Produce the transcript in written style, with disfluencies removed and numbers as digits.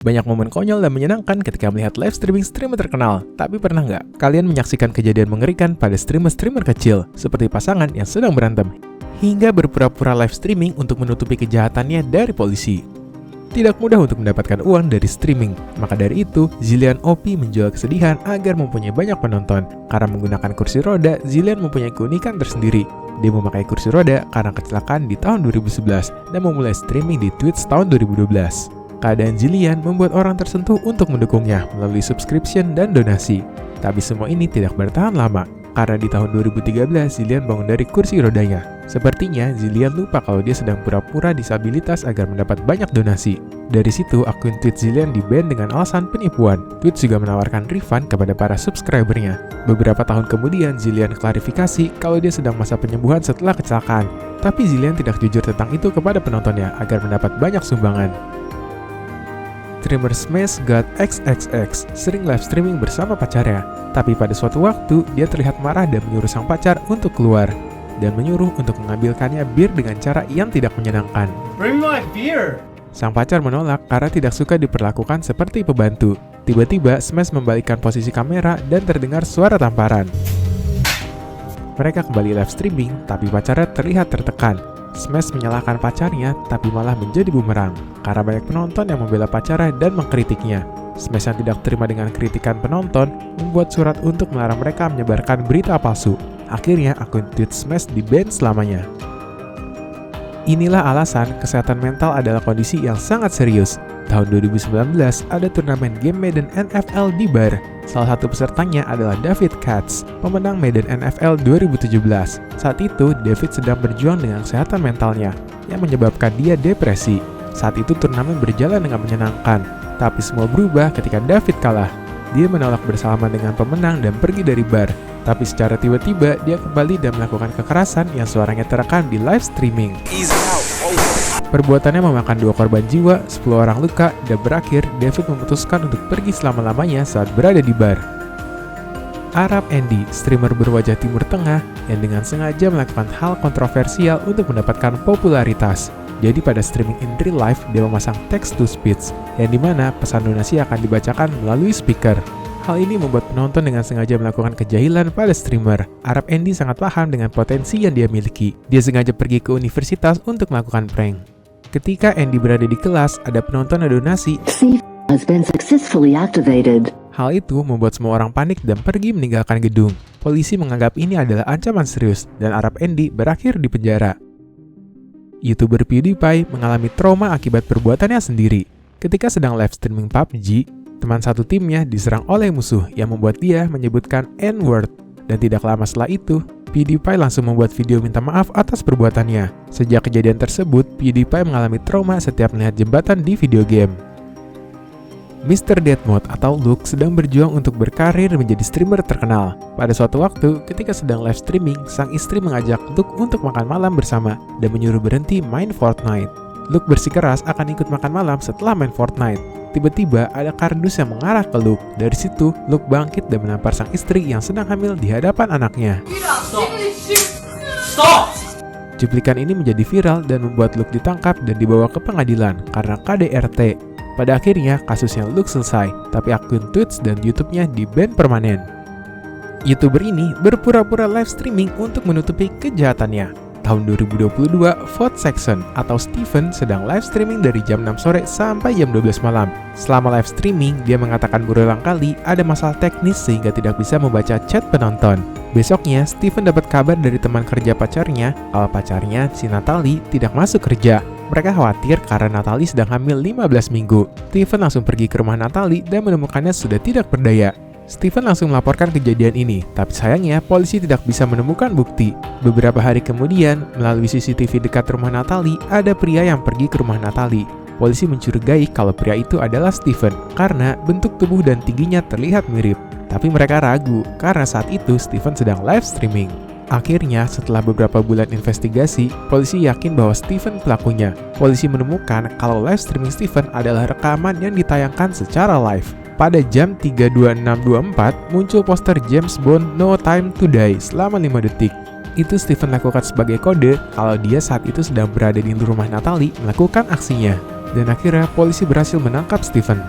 Banyak momen konyol dan menyenangkan ketika melihat live streaming streamer terkenal. Tapi pernah nggak kalian menyaksikan kejadian mengerikan pada streamer-streamer kecil, seperti pasangan yang sedang berantem, hingga berpura-pura live streaming untuk menutupi kejahatannya dari polisi? Tidak mudah untuk mendapatkan uang dari streaming, maka dari itu, Zillian OP menjual kesedihan agar mempunyai banyak penonton. Karena menggunakan kursi roda, Zillian mempunyai keunikan tersendiri. Dia memakai kursi roda karena kecelakaan di tahun 2011 dan memulai streaming di Twitch tahun 2012. Keadaan Zillian membuat orang tersentuh untuk mendukungnya melalui subscription dan donasi. Tapi semua ini tidak bertahan lama, karena di tahun 2013 Zillian bangun dari kursi rodanya. Sepertinya Zillian lupa kalau dia sedang pura-pura disabilitas agar mendapat banyak donasi. Dari situ akun Twitch Zillian di-ban dengan alasan penipuan. Twitch juga menawarkan refund kepada para subscribernya. Beberapa tahun kemudian Zillian klarifikasi kalau dia sedang masa penyembuhan setelah kecelakaan. Tapi Zillian tidak jujur tentang itu kepada penontonnya agar mendapat banyak sumbangan. Streamer Smash God XXX sering live streaming bersama pacarnya, tapi pada suatu waktu dia terlihat marah dan menyuruh sang pacar untuk keluar dan menyuruh untuk mengambilkannya bir dengan cara yang tidak menyenangkan. Bring my beer! Sang pacar menolak karena tidak suka diperlakukan seperti pembantu. Tiba-tiba Smash membalikkan posisi kamera dan terdengar suara tamparan. Mereka kembali live streaming, tapi pacarnya terlihat tertekan. Smash menyalahkan pacarnya, tapi malah menjadi bumerang karena banyak penonton yang membela pacarnya dan mengkritiknya. Smash yang tidak terima dengan kritikan penonton membuat surat untuk melarang mereka menyebarkan berita palsu. Akhirnya akun Twitch Smash di-ban selamanya. Inilah alasan kesehatan mental adalah kondisi yang sangat serius. Tahun 2019 ada turnamen game Madden NFL di bar. Salah satu pesertanya adalah David Katz, pemenang Madden NFL 2017. Saat itu, David sedang berjuang dengan kesehatan mentalnya, yang menyebabkan dia depresi. Saat itu turnamen berjalan dengan menyenangkan, tapi semua berubah ketika David kalah. Dia menolak bersalaman dengan pemenang dan pergi dari bar. Tapi secara tiba-tiba, dia kembali dan melakukan kekerasan yang suaranya terekam di live streaming. Perbuatannya memakan 2 korban jiwa, 10 orang luka, dan berakhir David memutuskan untuk pergi selama-lamanya saat berada di bar. Arab Andy, streamer berwajah Timur Tengah yang dengan sengaja melakukan hal kontroversial untuk mendapatkan popularitas. Jadi pada streaming in real life, dia memasang text to speech, yang dimana pesan donasi akan dibacakan melalui speaker. Hal ini membuat penonton dengan sengaja melakukan kejahilan pada streamer. Arab Andy sangat paham dengan potensi yang dia miliki. Dia sengaja pergi ke universitas untuk melakukan prank. Ketika Andy berada di kelas, ada penonton yang donasi. Has been successfully activated. Hal itu membuat semua orang panik dan pergi meninggalkan gedung. Polisi menganggap ini adalah ancaman serius, dan Arab Andy berakhir di penjara. YouTuber PewDiePie mengalami trauma akibat perbuatannya sendiri. Ketika sedang live streaming PUBG, teman satu timnya diserang oleh musuh yang membuat dia menyebutkan N-word. Dan tidak lama setelah itu, PewDiePie langsung membuat video minta maaf atas perbuatannya. Sejak kejadian tersebut, PewDiePie mengalami trauma setiap melihat jembatan di video game. Mr. Deadmau5 atau Luke sedang berjuang untuk berkarir menjadi streamer terkenal. Pada suatu waktu, ketika sedang live streaming, sang istri mengajak Luke untuk makan malam bersama dan menyuruh berhenti main Fortnite. Luke bersikeras akan ikut makan malam setelah main Fortnite. Tiba-tiba ada kardus yang mengarah ke Luke. Dari situ, Luke bangkit dan menampar sang istri yang sedang hamil di hadapan anaknya. Stop! Cuplikan ini menjadi viral dan membuat Luke ditangkap dan dibawa ke pengadilan karena KDRT. Pada akhirnya, kasusnya Luke selesai, tapi akun Twitch dan YouTube-nya di-ban permanen. YouTuber ini berpura-pura live streaming untuk menutupi kejahatannya. Tahun 2022, Vote Section atau Steven sedang live streaming dari jam 6 sore sampai jam 12 malam. Selama live streaming, dia mengatakan berulang kali ada masalah teknis sehingga tidak bisa membaca chat penonton. Besoknya, Steven dapat kabar dari teman kerja pacarnya kalau pacarnya, si Natalie, tidak masuk kerja. Mereka khawatir karena Natalie sedang hamil 15 minggu. Steven langsung pergi ke rumah Natalie dan menemukannya sudah tidak berdaya. Steven langsung melaporkan kejadian ini, tapi sayangnya polisi tidak bisa menemukan bukti. Beberapa hari kemudian, melalui CCTV dekat rumah Natalie, ada pria yang pergi ke rumah Natalie. Polisi mencurigai kalau pria itu adalah Steven, karena bentuk tubuh dan tingginya terlihat mirip. Tapi mereka ragu, karena saat itu Steven sedang live streaming. Akhirnya, setelah beberapa bulan investigasi, polisi yakin bahwa Steven pelakunya. Polisi menemukan kalau live streaming Steven adalah rekaman yang ditayangkan secara live. Pada jam 3.26.24, muncul poster James Bond No Time to Die selama 5 detik. Itu Steven lakukan sebagai kode kalau dia saat itu sedang berada di rumah Natalie melakukan aksinya. Dan akhirnya polisi berhasil menangkap Steven.